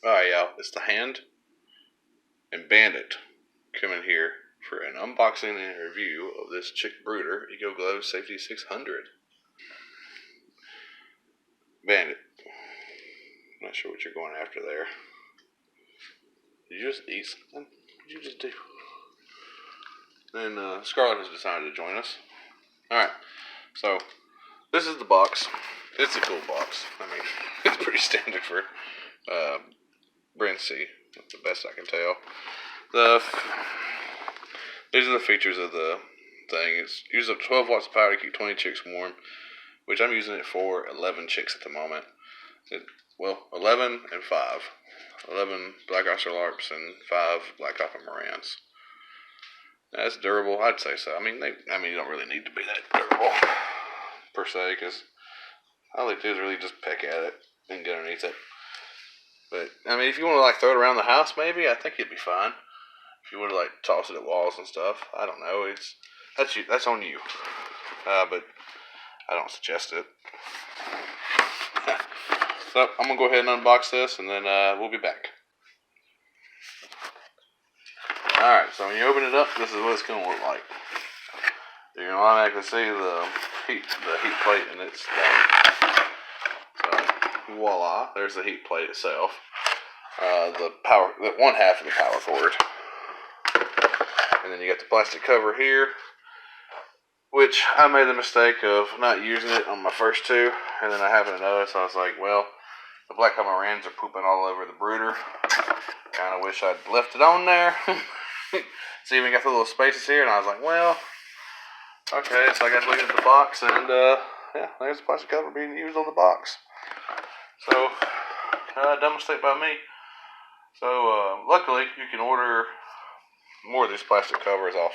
Alright, y'all, it's the Hand and Bandit coming here for an unboxing and review of this Chick Brooder EcoGlow Safety 600. Bandit. Not sure what you're going after there. Did you just eat something? What did you just do? Then Scarlett has decided to join us. Alright, so this is the box. It's a cool box. I mean, it's pretty standard for Brinsea, that's the best I can tell. These are the features of the thing. It uses up 12 watts of power to keep 20 chicks warm, which I'm using it for 11 chicks at the moment. 11 and 5. 11 black ocelots and 5 black Morans. That's durable, I'd say so. I mean, you don't really need to be that durable per se, because all they do is really just peck at it and get underneath it. But I mean, if you want to like throw it around the house, maybe I think it'd be fine. If you want to like toss it at walls and stuff, I don't know. That's on you. But I don't suggest it. So I'm gonna go ahead and unbox this, and then we'll be back. Alright, so when you open it up, this is what it's going to look like. You're going to automatically see the heat plate in its thing. So, voila, there's the heat plate itself. The one half of the power cord. And then you got the plastic cover here, which I made the mistake of not using it on my first two, and then I happened to notice, I was like, well, the black Morans are pooping all over the brooder. Kind of wish I'd left it on there. See, we got the little spaces here, and I was like, well, okay, so I got to look at the box, and yeah, there's the plastic cover being used on the box. So, dumb mistake by me. So, luckily, you can order more of these plastic covers off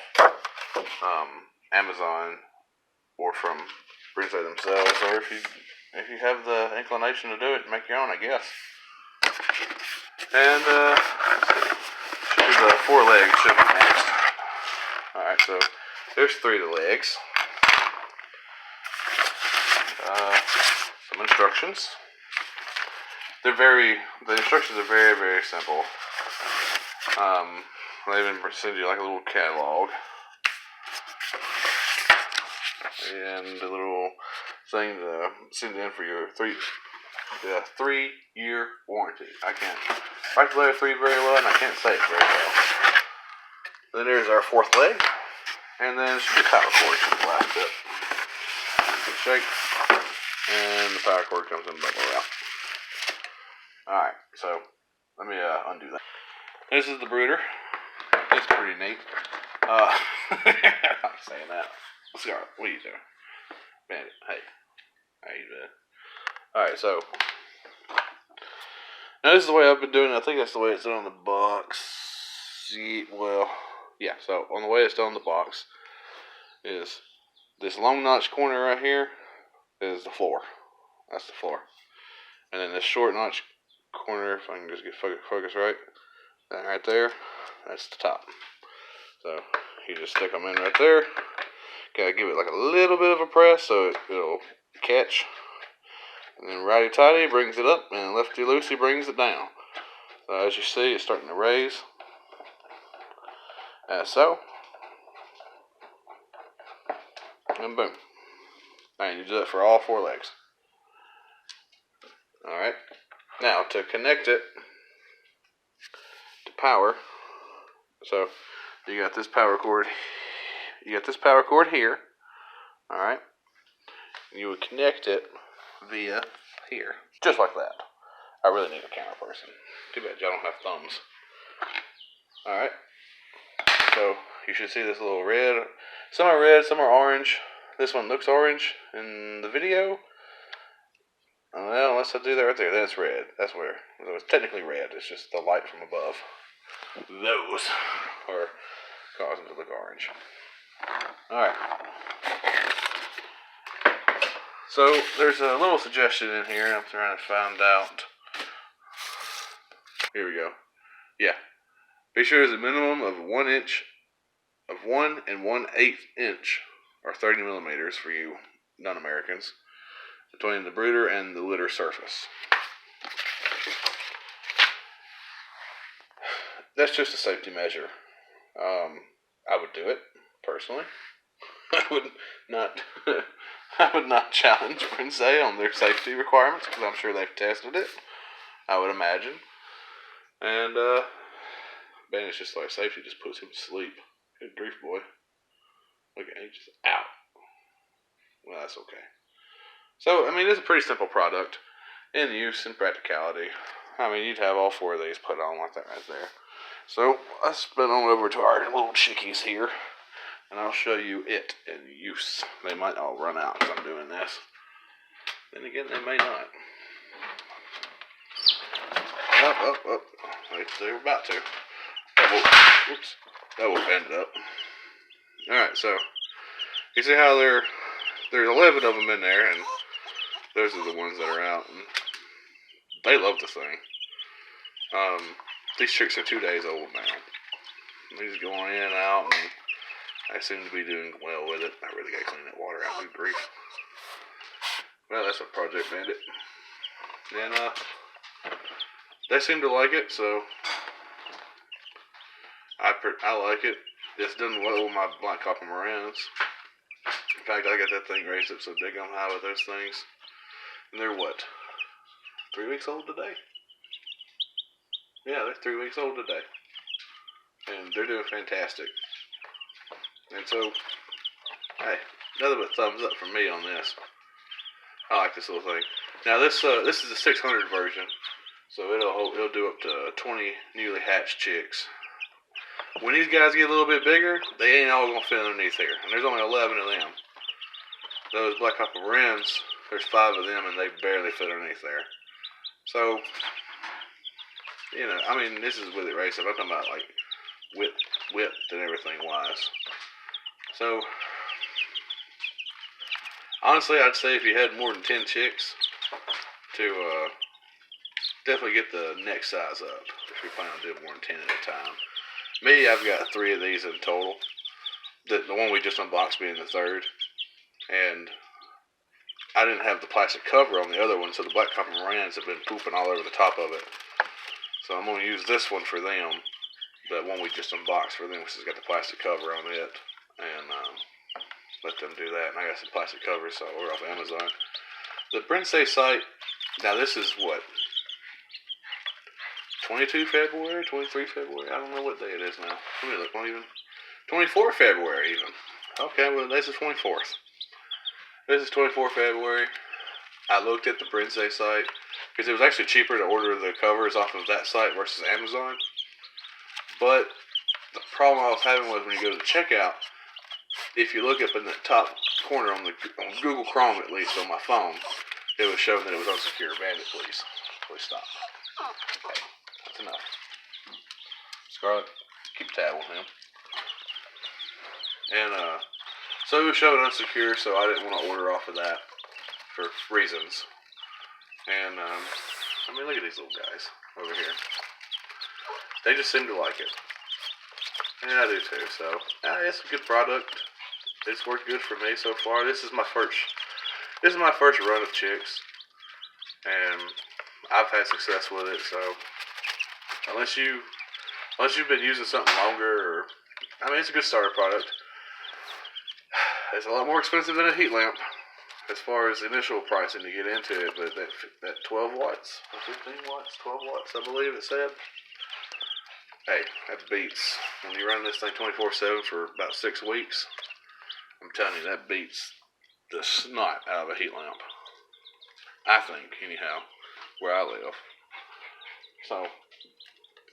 Amazon or from Brinsea themselves, or if you have the inclination to do it, make your own, I guess. And should be the 4 legs should be next. Alright, so there's 3 of the legs. Some instructions. The instructions are very, very simple. They even send you like a little catalog. And a little thing to send in for your 3-year warranty. I can't write the letter 3 very well, and I can't say it very well. Then there's our 4th leg, and then it's the power cord to the last bit. Good shake, and the power cord comes in bubble wrap. Alright, so let me undo that. This is the brooder. It's pretty neat. I'm not saying that. Scarlett, what are you doing? Bandit, hey. How you doing? Alright, so now this is the way I've been doing it. I think that's the way it's done on the box. Yeah, so on the way it's done on the box is this long notch corner right here is the floor. That's the floor. And then this short notch corner, if I can just get focus right, that right there, that's the top. So you just stick them in right there. Gotta give it like a little bit of a press so it'll catch. And then righty tighty brings it up, and lefty loosey brings it down. So as you see, it's starting to raise. As so. And boom. And you do that for all 4 legs. Alright. Now to connect it to power. So you got this power cord. You got this power cord here. Alright. You would connect it via here. Just like that. I really need a camera person. Too bad y'all don't have thumbs. Alright. So you should see this little red. Some are red, some are orange. This one looks orange in the video. Well, unless I do that right there, then it's red. That's where. So it's technically red. It's just the light from above. Those are causing it to look orange. Alright. So there's a little suggestion in here. I'm trying to find out. Here we go. Yeah. Be sure there's a minimum of 1 1/8 inch, or 30 millimeters for you non-Americans, between the brooder and the litter surface. that's just a safety measure. I would do it personally. I would not. I would not challenge Brinsea on their safety requirements because I'm sure they've tested it. I would imagine. And man, it's just like safety just puts him to sleep. Good grief, boy. Look at him, just out. Well, that's okay. So, I mean, it's a pretty simple product in use and practicality. I mean, you'd have all four of these put on like that right there. So, let's spin on over to our little chickies here, and I'll show you it in use. They might all run out because I'm doing this. Then again, they may not. Up. They were about to. That will bend it up. Alright, so, you see how there's 11 of them in there, and those are the ones that are out, and they love the thing. These chicks are 2 days old now. They're just going in and out, and I seem to be doing well with it. I really gotta clean that water out, good grief. Well, that's a Project Bandit. And, they seem to like it, so I like it. It's done well with my black copper Morans. In fact, I got that thing raised up so big on high with those things. And they're what? 3 weeks old today? Yeah, they're 3 weeks old today. And they're doing fantastic. And so, hey, nothing but thumbs up from me on this. I like this little thing. Now this is the 600 version. So it'll do up to 20 newly hatched chicks. When these guys get a little bit bigger, they ain't all gonna fit underneath here. And there's only 11 of them. Those black copper wrens, there's 5 of them and they barely fit underneath there. So, you know, I mean, this is with it raised up. I'm talking about like width and everything wise. So, honestly, I'd say if you had more than 10 chicks, to definitely get the next size up if you're planning on doing more than 10 at a time. Me, I've got 3 of these in total. The one we just unboxed being the third. And I didn't have the plastic cover on the other one, so the black copper Morans have been pooping all over the top of it. So I'm going to use this one for them. The one we just unboxed for them, which has got the plastic cover on it. And let them do that. And I got some plastic covers, so I ordered off Amazon. The Brinsea site, now this is what? 22 February, 23 February, I don't know what day it is now. Let me look, not even. 24 February even. Okay, well this is 24th. This is 24 February. I looked at the Brinsea site because it was actually cheaper to order the covers off of that site versus Amazon. But the problem I was having was when you go to the checkout, if you look up in the top corner on Google Chrome, at least on my phone, it was showing that it was unsecure. Bandit, please stop. Okay, that's enough. Scarlet, keep tab on him. And so it was showing unsecure, so I didn't want to order off of that for reasons. And I mean, look at these little guys over here. They just seem to like it. And I do too, so it's a good product. It's worked good for me so far. This is my first run of chicks. And I've had success with it, so unless you've been using something longer, or I mean, it's a good starter product. It's a lot more expensive than a heat lamp as far as initial pricing to get into it, but that 12 watts, or 15 watts, 12 watts, I believe it said. Hey, that beats. When you run this thing 24/7 for about 6 weeks, I'm telling you, that beats the snot out of a heat lamp. I think, anyhow, where I live. So,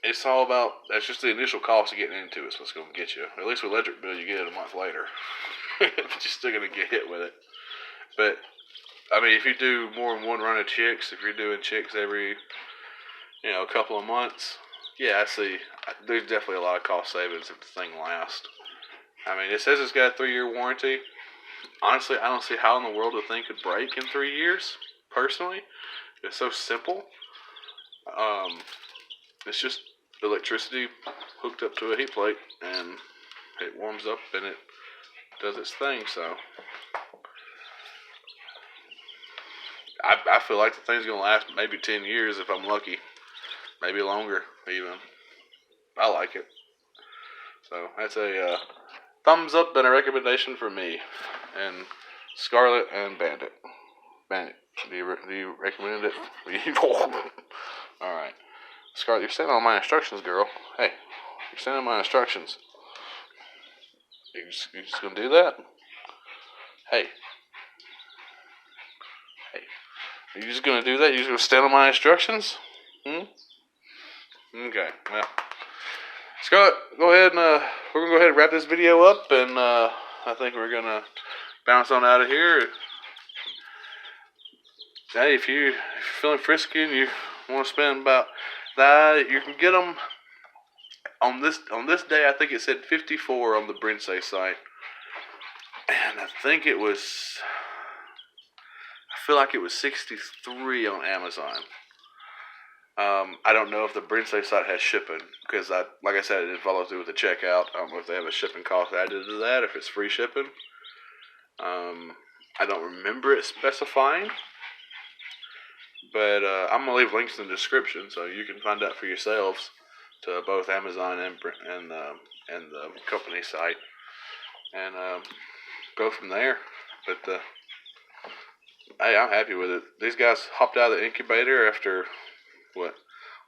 it's all about, that's just the initial cost of getting into it. It's what's going to get you. At least with electric bill, you get it a month later. But you're still going to get hit with it. But, I mean, if you do more than one run of chicks, if you're doing chicks every, a couple of months, yeah, I see. There's definitely a lot of cost savings if the thing lasts. I mean, it says it's got a 3-year warranty. Honestly, I don't see how in the world the thing could break in 3 years, personally. It's so simple. It's just electricity hooked up to a heat plate, and it warms up and it does its thing, so I feel like the thing's going to last maybe 10 years if I'm lucky. Maybe longer, even. I like it. So that's a thumbs up and a recommendation for me and Scarlet and Bandit. Bandit, do you recommend it? All right, Scarlet, you're standing on my instructions, girl. Hey, you're standing on my instructions. You just gonna do that? Hey, are you just gonna do that? You just gonna stand on my instructions? Okay, well, Scarlet, go ahead and we're gonna go ahead and wrap this video up, and I think we're gonna bounce on out of here. Hey, if you're feeling frisky and you want to spend about that, you can get them on this day. I think it said 54 on the Brinsea site, and I think it was. I feel like it was 63 on Amazon. I don't know if the Brinsea site has shipping because like I said, I didn't follow through with the checkout. I don't know if they have a shipping cost added to that. If it's free shipping, I don't remember it specifying. But I'm gonna leave links in the description so you can find out for yourselves to both Amazon and the company site, and go from there. But hey, I'm happy with it. These guys hopped out of the incubator after what?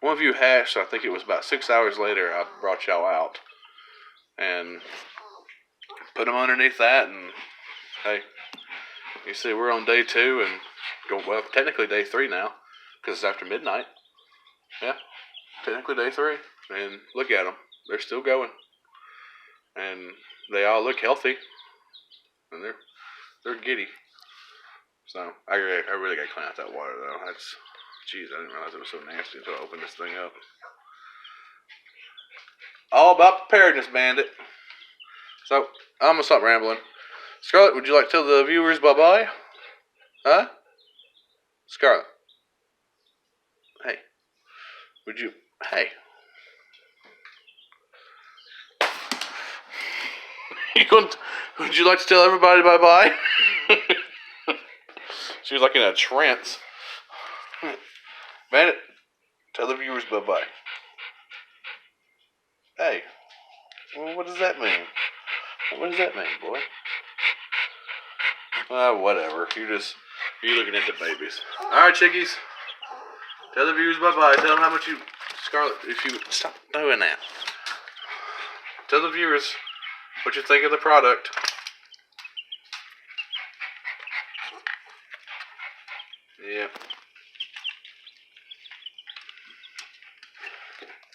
One of you hatched. I think it was about 6 hours later. I brought y'all out and put them underneath that, and hey, you see we're on day 2 and. Well, technically day 3 now, because it's after midnight. Yeah, technically day 3. And look at them. They're still going. And they all look healthy. And they're giddy. So, I really got to clean out that water, though. Jeez, I didn't realize it was so nasty until I opened this thing up. All about preparedness, Bandit. So, I'm going to stop rambling. Scarlet, would you like to tell the viewers bye-bye? Huh? Scarlet. Hey. Hey. Would you like to tell everybody bye-bye? She was like in a trance. Bandit, tell the viewers bye-bye. Hey. Well, what does that mean? What does that mean, boy? Whatever. You're looking at the babies. Alright, chickies. Tell the viewers bye-bye. Tell them how much Scarlet, if you stop doing that. Tell the viewers what you think of the product. Yep.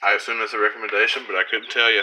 I assume that's a recommendation, but I couldn't tell you.